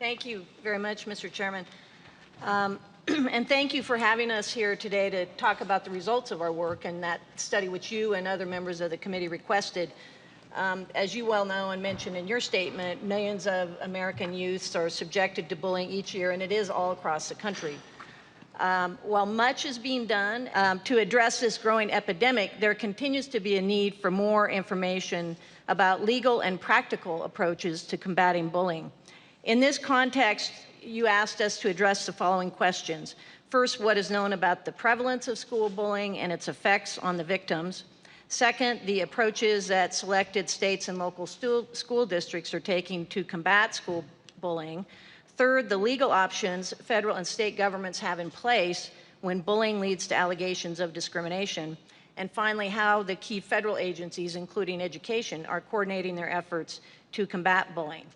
Thank you very much, Mr. Chairman. And thank you for having us here today to talk about the results of our work and that study which you and other members of the committee requested. As you well know and mentioned in your statement, millions of American youths are subjected to bullying each year, and it is all across the country. While much is being done to address this growing epidemic, there continues to be a need for more information about legal and practical approaches to combating bullying. In this context, you asked us to address the following questions. First, what is known about the prevalence of school bullying and its effects on the victims? Second, the approaches that selected states and local school districts are taking to combat school bullying. Third, the legal options federal and state governments have in place when bullying leads to allegations of discrimination. And finally, how the key federal agencies, including education, are coordinating their efforts to combat bullying.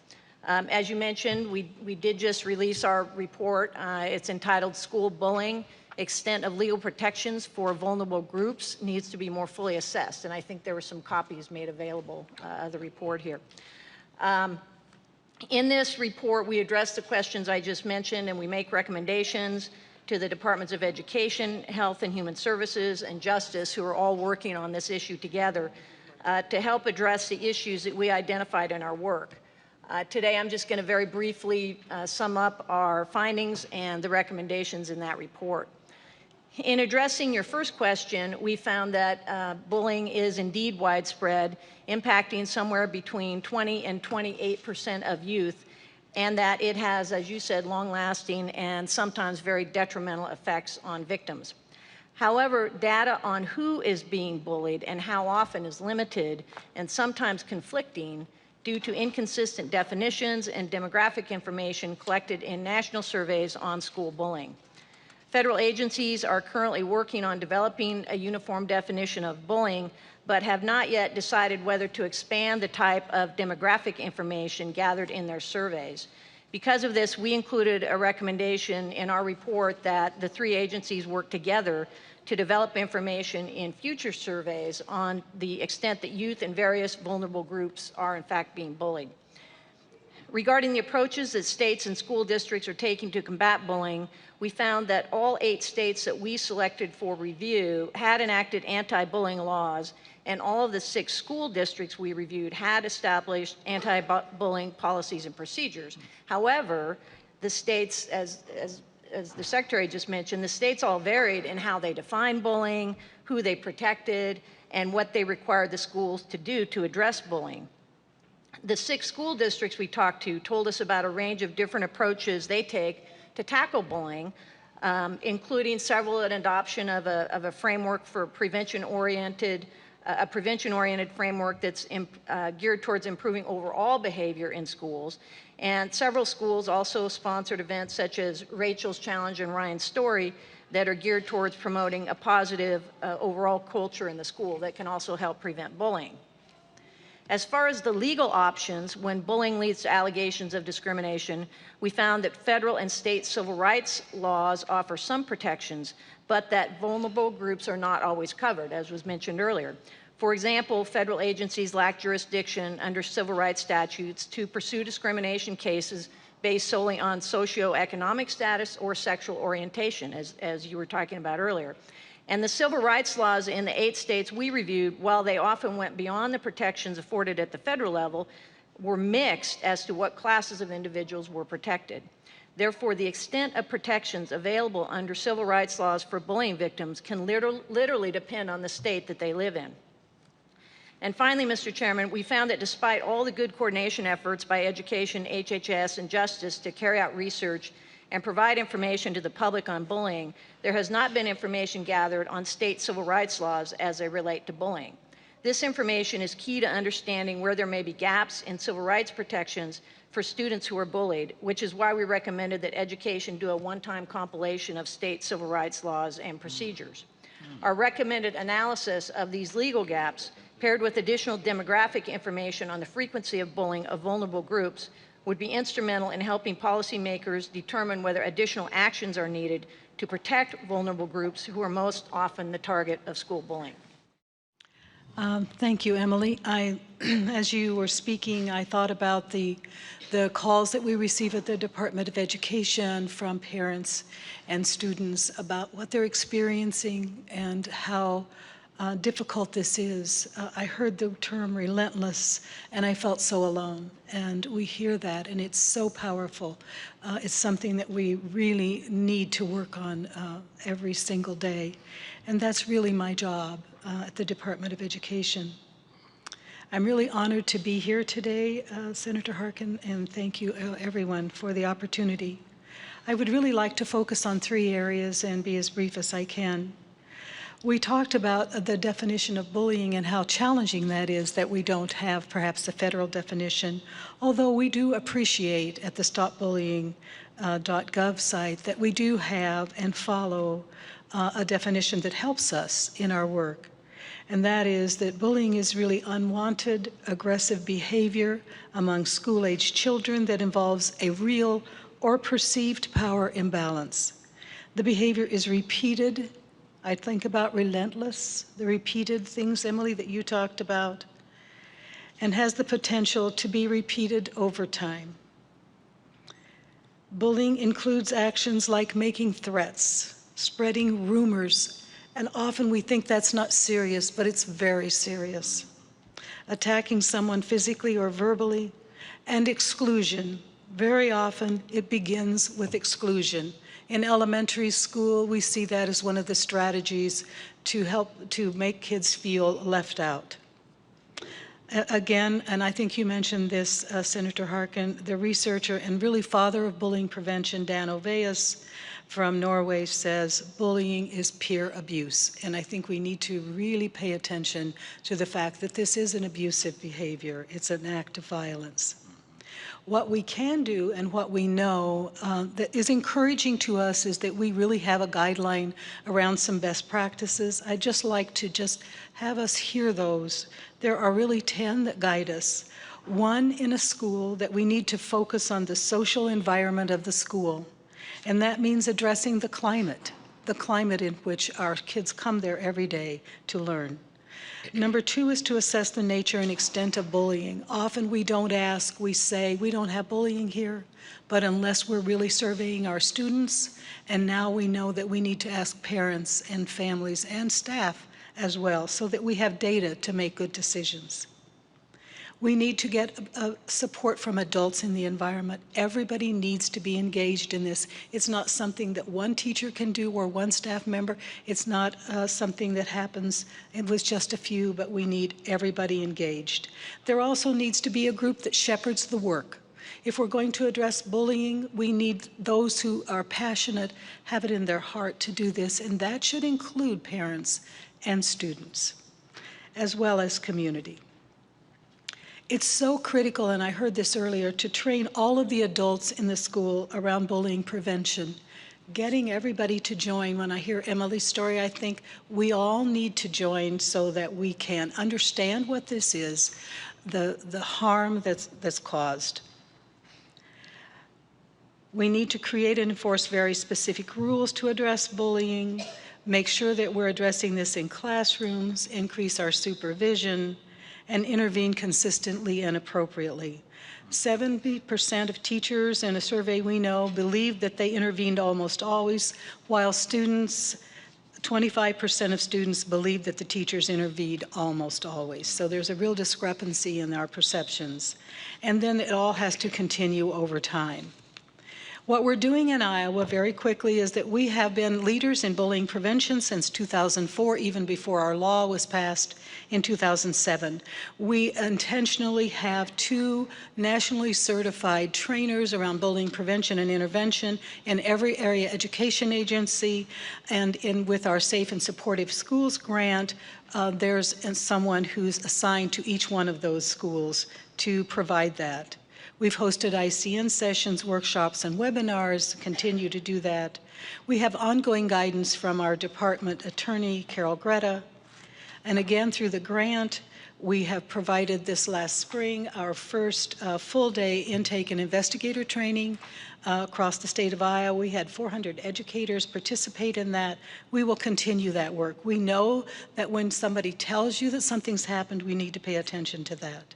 As you mentioned, we did just release our report. It's entitled School Bullying, Extent of Legal Protections for Vulnerable Groups Needs to be More Fully Assessed. And I think there were some copies made available of the report here. In this report, we address the questions I just mentioned, and we make recommendations to the Departments of Education, Health and Human Services, and Justice, who are all working on this issue together, to help address the issues that we identified in our work. Today, I'm just going to very briefly sum up our findings and the recommendations in that report. In addressing your first question, we found that bullying is indeed widespread, impacting somewhere between 20 and 28% of youth, and that it has, as you said, long-lasting and sometimes very detrimental effects on victims. However, data on who is being bullied and how often is limited and sometimes conflicting due to inconsistent definitions and demographic information collected in national surveys on school bullying. Federal agencies are currently working on developing a uniform definition of bullying, but have not yet decided whether to expand the type of demographic information gathered in their surveys. Because of this, we included a recommendation in our report that the three agencies work together to develop information in future surveys on the extent that youth in various vulnerable groups are in fact being bullied. Regarding the approaches that states and school districts are taking to combat bullying, we found that all 8 states that we selected for review had enacted anti-bullying laws, and all of the 6 school districts we reviewed had established anti-bullying policies and procedures. However, the states, as the Secretary just mentioned, the states all varied in how they define bullying, who they protected, and what they required the schools to do to address bullying. The 6 school districts we talked to told us about a range of different approaches they take to tackle bullying, including several an adoption of a framework for prevention-oriented framework that's geared towards improving overall behavior in schools. And several schools also sponsored events such as Rachel's Challenge and Ryan's Story that are geared towards promoting a positive overall culture in the school that can also help prevent bullying. As far as the legal options when bullying leads to allegations of discrimination, we found that federal and state civil rights laws offer some protections, but that vulnerable groups are not always covered, as was mentioned earlier. For example, federal agencies lack jurisdiction under civil rights statutes to pursue discrimination cases based solely on socioeconomic status or sexual orientation, as you were talking about earlier. And the civil rights laws in the 8 states we reviewed, while they often went beyond the protections afforded at the federal level, were mixed as to what classes of individuals were protected. Therefore, the extent of protections available under civil rights laws for bullying victims can literally depend on the state that they live in. And finally, Mr. Chairman, we found that despite all the good coordination efforts by Education, HHS, and Justice to carry out research and provide information to the public on bullying, there has not been information gathered on state civil rights laws as they relate to bullying. This information is key to understanding where there may be gaps in civil rights protections for students who are bullied, which is why we recommended that Education do a one-time compilation of state civil rights laws and procedures. Our recommended analysis of these legal gaps, paired with additional demographic information on the frequency of bullying of vulnerable groups, would be instrumental in helping policymakers determine whether additional actions are needed to protect vulnerable groups who are most often the target of school bullying. Thank you, Emily. As you were speaking, I thought about the calls that we receive at the Department of Education from parents and students about what they're experiencing and how difficult this is. I heard the term relentless, and I felt so alone. And we hear that, and it's so powerful. It's something that we really need to work on every single day. And that's really my job at the Department of Education. I'm really honored to be here today, Senator Harkin, and thank you everyone for the opportunity. I would really like to focus on 3 areas and be as brief as I can. We talked about the definition of bullying and how challenging that is that we don't have perhaps the federal definition, although we do appreciate at the stopbullying.gov site that we do have and follow a definition that helps us in our work. And that is that bullying is really unwanted, aggressive behavior among school-age children that involves a real or perceived power imbalance. The behavior is repeated. I think about relentless, the repeated things, Emily, that you talked about, and has the potential to be repeated over time. Bullying includes actions like making threats, spreading rumors, and often we think that's not serious, but it's very serious. Attacking someone physically or verbally, and exclusion. Very often it begins with exclusion. In elementary school, we see that as one of the strategies to help to make kids feel left out. Again, and I think you mentioned this, Senator Harkin, the researcher and really father of bullying prevention, Dan Oveus from Norway, says bullying is peer abuse. And I think we need to really pay attention to the fact that this is an abusive behavior. It's an act of violence. What we can do and what we know that is encouraging to us is that we really have a guideline around some best practices. I'd just like to just have us hear those. There are really 10 that guide us. One in a school that we need to focus on the social environment of the school. And that means addressing the climate in which our kids come there every day to learn. Number 2 is to assess the nature and extent of bullying. Often we don't ask, we say, we don't have bullying here, but unless we're really surveying our students, and now we know that we need to ask parents and families and staff as well, so that we have data to make good decisions. We need to get support from adults in the environment. Everybody needs to be engaged in this. It's not something that one teacher can do or one staff member. It's not something that happens with just a few, but we need everybody engaged. There also needs to be a group that shepherds the work. If we're going to address bullying, we need those who are passionate, have it in their heart to do this, and that should include parents and students, as well as community. It's so critical, and I heard this earlier, to train all of the adults in the school around bullying prevention. Getting everybody to join. When I hear Emily's story, I think we all need to join so that we can understand what this is, the harm that's caused. We need to create and enforce very specific rules to address bullying, make sure that we're addressing this in classrooms, increase our supervision, and intervene consistently and appropriately. 70% of teachers in a survey we know believe that they intervened almost always, while 25% of students believe that the teachers intervened almost always. So there's a real discrepancy in our perceptions. And then it all has to continue over time. What we're doing in Iowa very quickly is that we have been leaders in bullying prevention since 2004, even before our law was passed in 2007. We intentionally have 2 nationally certified trainers around bullying prevention and intervention in every area education agency, and with our Safe and Supportive Schools grant, there's someone who's assigned to each one of those schools to provide that. We've hosted ICN sessions, workshops, and webinars, continue to do that. We have ongoing guidance from our department attorney, Carol Greta. And again, through the grant, We have provided this last spring our first full-day intake and investigator training across the state of Iowa. We had 400 educators participate in that. We will continue that work. We know that when somebody tells you that something's happened, we need to pay attention to that.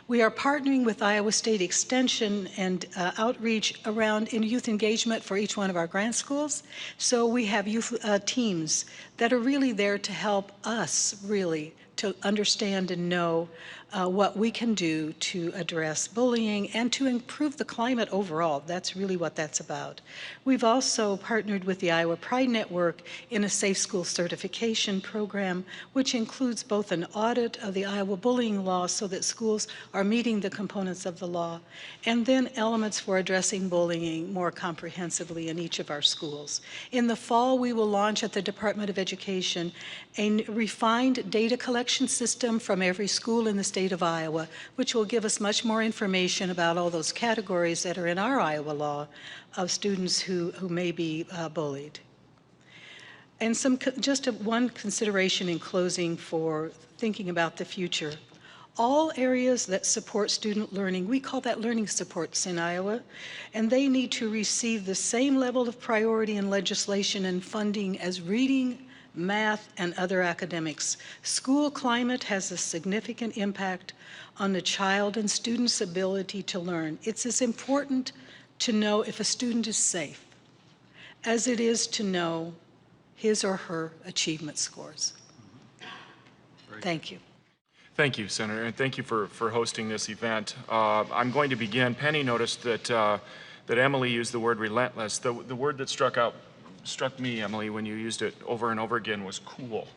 We are partnering with Iowa State Extension and outreach around in youth engagement for each one of our grant schools. So we have youth teams that are really there to help us really to understand and know what we can do to address bullying and to improve the climate overall. That's really what that's about. We've also partnered with the Iowa Pride Network in a Safe School certification program, which includes both an audit of the Iowa bullying law so that schools are meeting the components of the law, and then elements for addressing bullying more comprehensively in each of our schools. In the fall, we will launch at the Department of Education a refined data collection system from every school in the state of Iowa, which will give us much more information about all those categories that are in our Iowa law of students who may be bullied. And one consideration in closing for thinking about the future. All areas that support student learning, we call that learning supports in Iowa, and they need to receive the same level of priority in legislation and funding as reading, math, and other academics. School climate has a significant impact on the child and student's ability to learn. It's as important to know if a student is safe as it is to know his or her achievement scores. Thank you. Thank you, Senator, and thank you for hosting this event. I'm going to begin. Penny noticed that Emily used the word relentless. The word that struck me, Emily, when you used it over and over again was cool.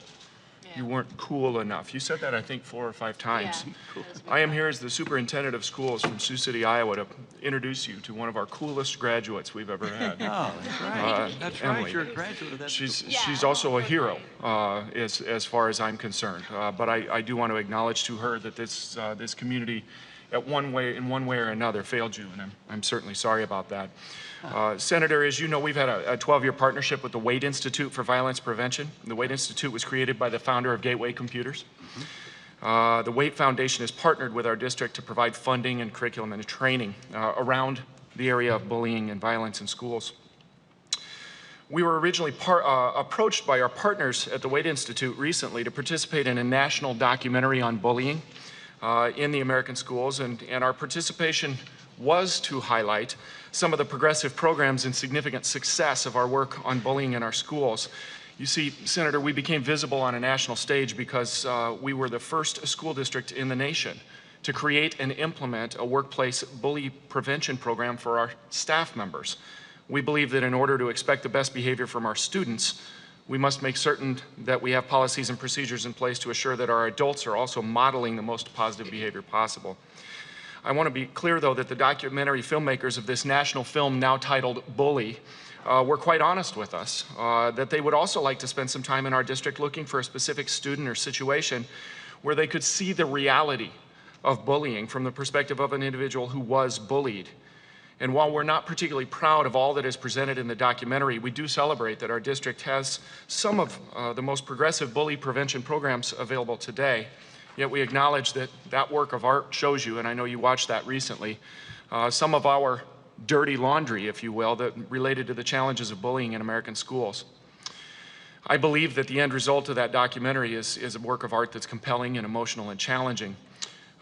Yeah. You weren't cool enough. You said that, I think, 4 or 5 times. Yeah, cool. I am here as the superintendent of schools from Sioux City, Iowa, to introduce you to one of our coolest graduates we've ever had. Oh, that's right. That's Emily. right. You're a graduate of that school. She's also a hero, as far as I'm concerned. But I do want to acknowledge to her that this community, in one way or another, failed you, and I'm certainly sorry about that. Senator, as you know, we've had a 12-year partnership with the Wade Institute for Violence Prevention. The Wade Institute was created by the founder of Gateway Computers. The Wade Foundation has partnered with our district to provide funding and curriculum and training around the area of bullying and violence in schools. We were originally approached by our partners at the Wade Institute recently to participate in a national documentary on bullying in the American schools, and our participation was to highlight some of the progressive programs and significant success of our work on bullying in our schools. You see, Senator, we became visible on a national stage because we were the first school district in the nation to create and implement a workplace bully prevention program for our staff members. We believe that in order to expect the best behavior from our students, we must make certain that we have policies and procedures in place to assure that our adults are also modeling the most positive behavior possible. I want to be clear, though, that the documentary filmmakers of this national film, now titled Bully, were quite honest with us, that they would also like to spend some time in our district looking for a specific student or situation where they could see the reality of bullying from the perspective of an individual who was bullied. And while we're not particularly proud of all that is presented in the documentary, we do celebrate that our district has some of the most progressive bully prevention programs available today. Yet we acknowledge that that work of art shows you, and I know you watched that recently, some of our dirty laundry, if you will, that related to the challenges of bullying in American schools. I believe that the end result of that documentary is a work of art that's compelling and emotional and challenging.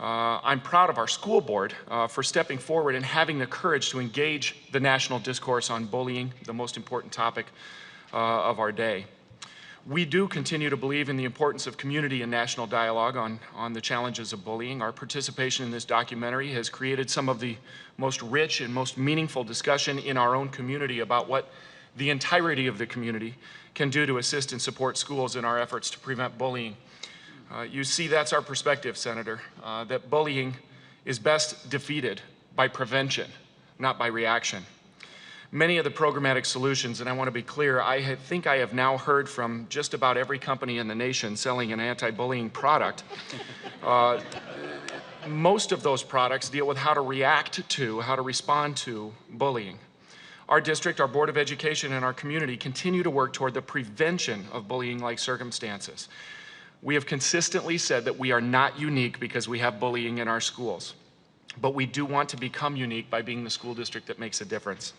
I'm proud of our school board for stepping forward and having the courage to engage the national discourse on bullying, the most important topic of our day. We do continue to believe in the importance of community and national dialogue on the challenges of bullying. Our participation in this documentary has created some of the most rich and most meaningful discussion in our own community about what the entirety of the community can do to assist and support schools in our efforts to prevent bullying. You see, that's our perspective, Senator, that bullying is best defeated by prevention, not by reaction. Many of the programmatic solutions, and I want to be clear, I think I have now heard from just about every company in the nation selling an anti-bullying product. Most of those products deal with how to react to, how to respond to bullying. Our district, our Board of Education, and our community continue to work toward the prevention of bullying-like circumstances. We have consistently said that we are not unique because we have bullying in our schools, but we do want to become unique by being the school district that makes a difference.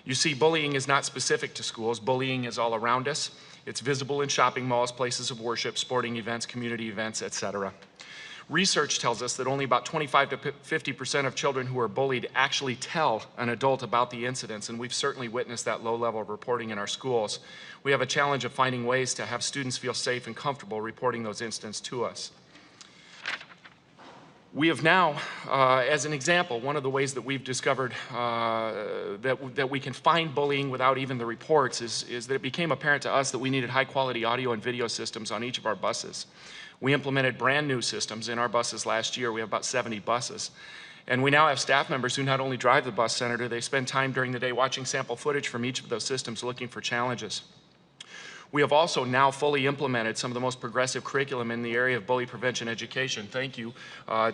You see, bullying is not specific to schools. Bullying is all around us. It's visible in shopping malls, places of worship, sporting events, community events, etc. Research tells us that only about 25 to 50% of children who are bullied actually tell an adult about the incidents, and we've certainly witnessed that low level of reporting in our schools. We have a challenge of finding ways to have students feel safe and comfortable reporting those incidents to us. We have now, as an example, one of the ways that we've discovered that we can find bullying without even the reports is that it became apparent to us that we needed high-quality audio and video systems on each of our buses. We implemented brand new systems in our buses last year. We have about 70 buses. And we now have staff members who not only drive the bus, Senator, they spend time during the day watching sample footage from each of those systems looking for challenges. We have also now fully implemented some of the most progressive curriculum in the area of bully prevention education. Thank you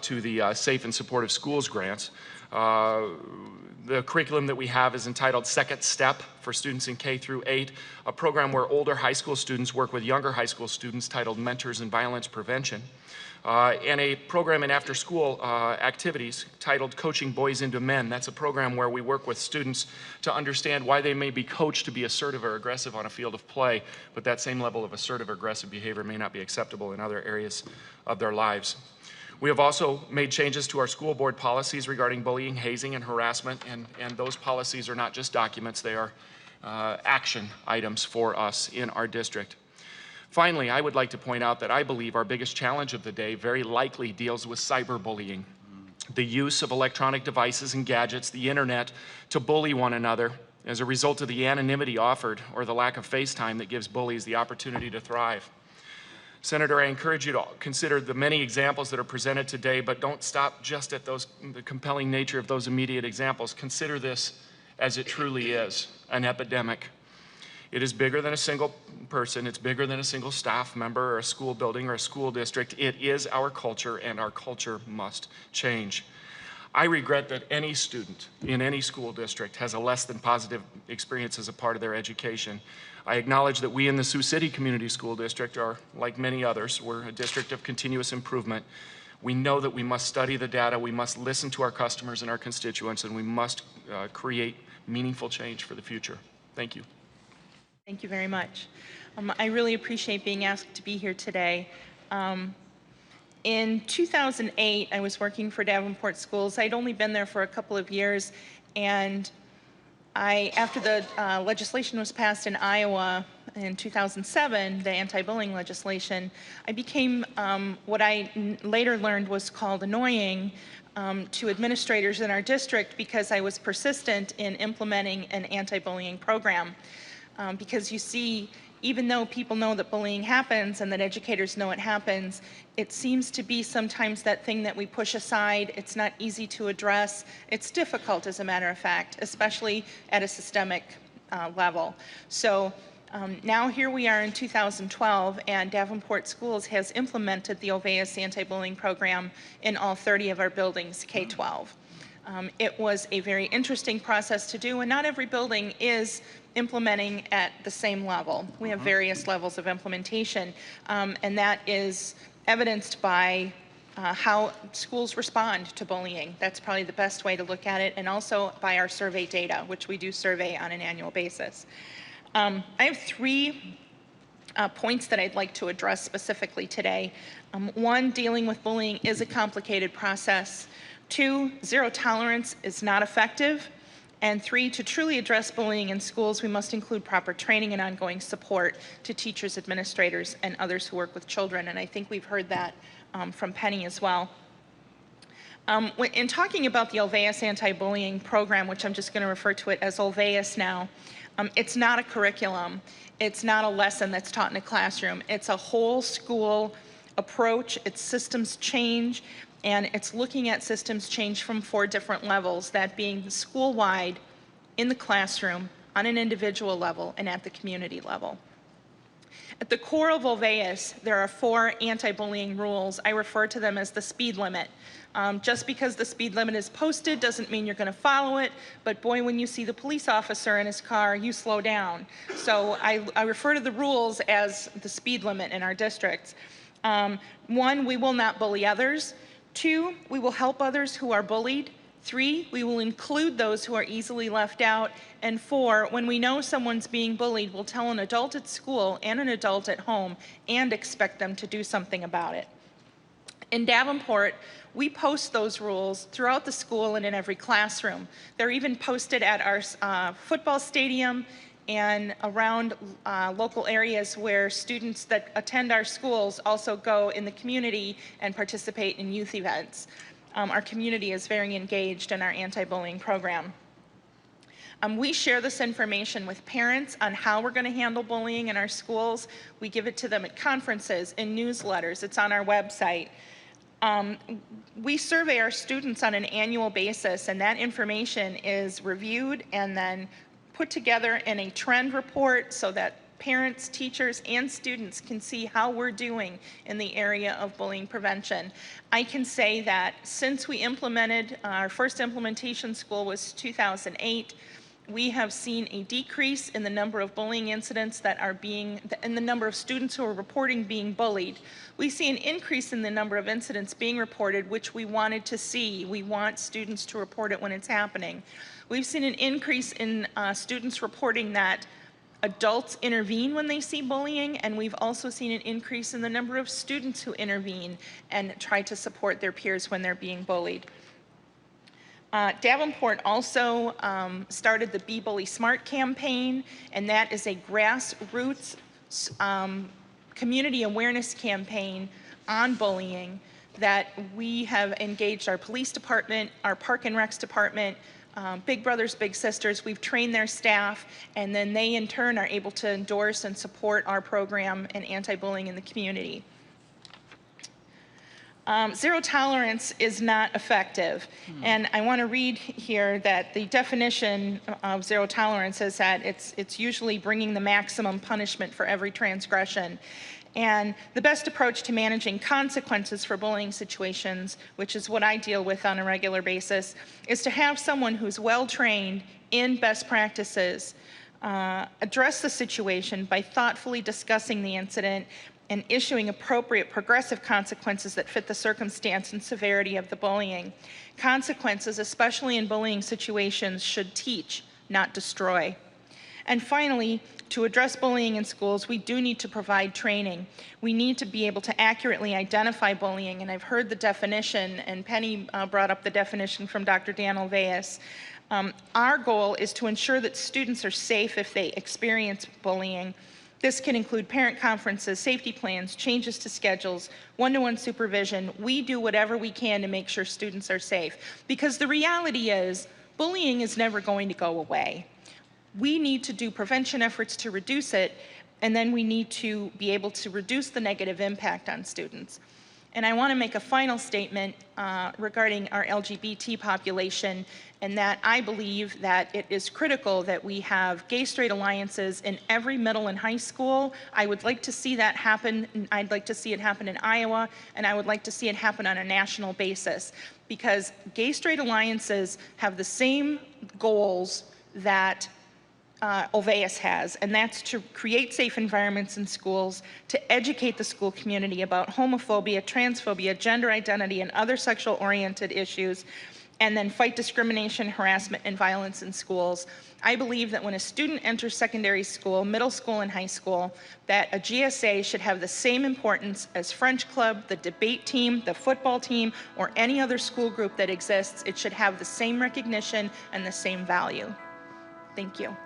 to the Safe and Supportive Schools grants. The curriculum that we have is entitled Second Step for students in K through 8, a program where older high school students work with younger high school students titled Mentors in Violence Prevention, and a program in after-school activities titled Coaching Boys into Men. That's a program where we work with students to understand why they may be coached to be assertive or aggressive on a field of play, but that same level of assertive or aggressive behavior may not be acceptable in other areas of their lives. We have also made changes to our school board policies regarding bullying, hazing, and harassment, and those policies are not just documents, they are action items for us in our district. Finally, I would like to point out that I believe our biggest challenge of the day very likely deals with cyberbullying. The use of electronic devices and gadgets, the internet, to bully one another as a result of the anonymity offered or the lack of face time that gives bullies the opportunity to thrive. Senator, I encourage you to consider the many examples that are presented today, but don't stop just at the compelling nature of those immediate examples. Consider this as it truly is, an epidemic. It is bigger than a single person. It's bigger than a single staff member or a school building or a school district. It is our culture, and our culture must change. I regret that any student in any school district has a less than positive experience as a part of their education. I acknowledge that we in the Sioux City Community School District are, like many others, we're a district of continuous improvement. We know that we must study the data, we must listen to our customers and our constituents, and we must create meaningful change for the future. Thank you. Thank you very much. I really appreciate being asked to be here today. In 2008, I was working for Davenport Schools. I'd only been there for a couple of years, and after the legislation was passed in Iowa in 2007, the anti-bullying legislation, I became what I later learned was called annoying to administrators in our district because I was persistent in implementing an anti-bullying program. Because you see, even though people know that bullying happens and that educators know it happens, it seems to be sometimes that thing that we push aside. It's not easy to address. It's difficult, as a matter of fact, especially at a systemic level. So now here we are in 2012, and Davenport Schools has implemented the Oveus anti-bullying program in all 30 of our buildings, K-12. It was a very interesting process to do, and not every building is implementing at the same level. We have various levels of implementation, and that is evidenced by how schools respond to bullying. That's probably the best way to look at it, and also by our survey data, which we do survey on an annual basis. I have three points that I'd like to address specifically today. One, dealing with bullying is a complicated process. 2, zero tolerance is not effective. And 3, to truly address bullying in schools, we must include proper training and ongoing support to teachers, administrators, and others who work with children. And I think we've heard that from Penny as well. In talking about the Oveus anti-bullying program, which I'm just going to refer to it as Oveus now, it's not a curriculum. It's not a lesson that's taught in a classroom. It's a whole school approach. It's systems change. And it's looking at systems change from 4 different levels, that being school-wide, in the classroom, on an individual level, and at the community level. At the core of Oveus, there are 4 anti-bullying rules. I refer to them as the speed limit. Just because the speed limit is posted doesn't mean you're going to follow it, but boy, when you see the police officer in his car, you slow down. So I refer to the rules as the speed limit in our districts. One, we will not bully others. Two, we will help others who are bullied. Three, we will include those who are easily left out. And four, when we know someone's being bullied, we'll tell an adult at school and an adult at home and expect them to do something about it. In Davenport, we post those rules throughout the school and in every classroom. They're even posted at our football stadium and around local areas where students that attend our schools also go in the community and participate in youth events. Our community is very engaged in our anti-bullying program. We share this information with parents on how we're going to handle bullying in our schools. We give it to them at conferences, in newsletters. It's on our website. We survey our students on an annual basis, and that information is reviewed and then put together in a trend report so that parents, teachers, and students can see how we're doing in the area of bullying prevention. I can say that since we implemented, our first implementation school was 2008, we have seen a decrease in the number of bullying incidents that are being, in the number of students who are reporting being bullied. We see an increase in the number of incidents being reported, which we wanted to see. We want students to report it when it's happening. We've seen an increase in students reporting that adults intervene when they see bullying, and we've also seen an increase in the number of students who intervene and try to support their peers when they're being bullied. Davenport also started the Be Bully Smart campaign, and that is a grassroots community awareness campaign on bullying that we have engaged our police department, our Park and Recs department, Big Brothers Big Sisters. We've trained their staff, and then they in turn are able to endorse and support our program and anti-bullying in the community. Zero tolerance is not effective. And I want to read here that the definition of zero tolerance is that it's usually bringing the maximum punishment for every transgression. And the best approach to managing consequences for bullying situations, which is what I deal with on a regular basis, is to have someone who's well-trained in best practices address the situation by thoughtfully discussing the incident and issuing appropriate progressive consequences that fit the circumstance and severity of the bullying. Consequences, especially in bullying situations, should teach, not destroy. And finally, to address bullying in schools, we do need to provide training. We need to be able to accurately identify bullying, and I've heard the definition, and Penny brought up the definition from Dr. Dan Olveus. Our goal is to ensure that students are safe if they experience bullying. This can include parent conferences, safety plans, changes to schedules, one-to-one supervision. We do whatever we can to make sure students are safe, because the reality is bullying is never going to go away. We need to do prevention efforts to reduce it, and then we need to be able to reduce the negative impact on students. And I want to make a final statement regarding our LGBT population, and that I believe that it is critical that we have gay-straight alliances in every middle and high school. I would like to see that happen. I'd like to see it happen in Iowa, and I would like to see it happen on a national basis, because gay-straight alliances have the same goals that Olveus has, and that's to create safe environments in schools, to educate the school community about homophobia, transphobia, gender identity, and other sexual-oriented issues, and then fight discrimination, harassment, and violence in schools. I believe that when a student enters secondary school, middle school, and high school, that a GSA should have the same importance as French Club, the debate team, the football team, or any other school group that exists. It should have the same recognition and the same value. Thank you.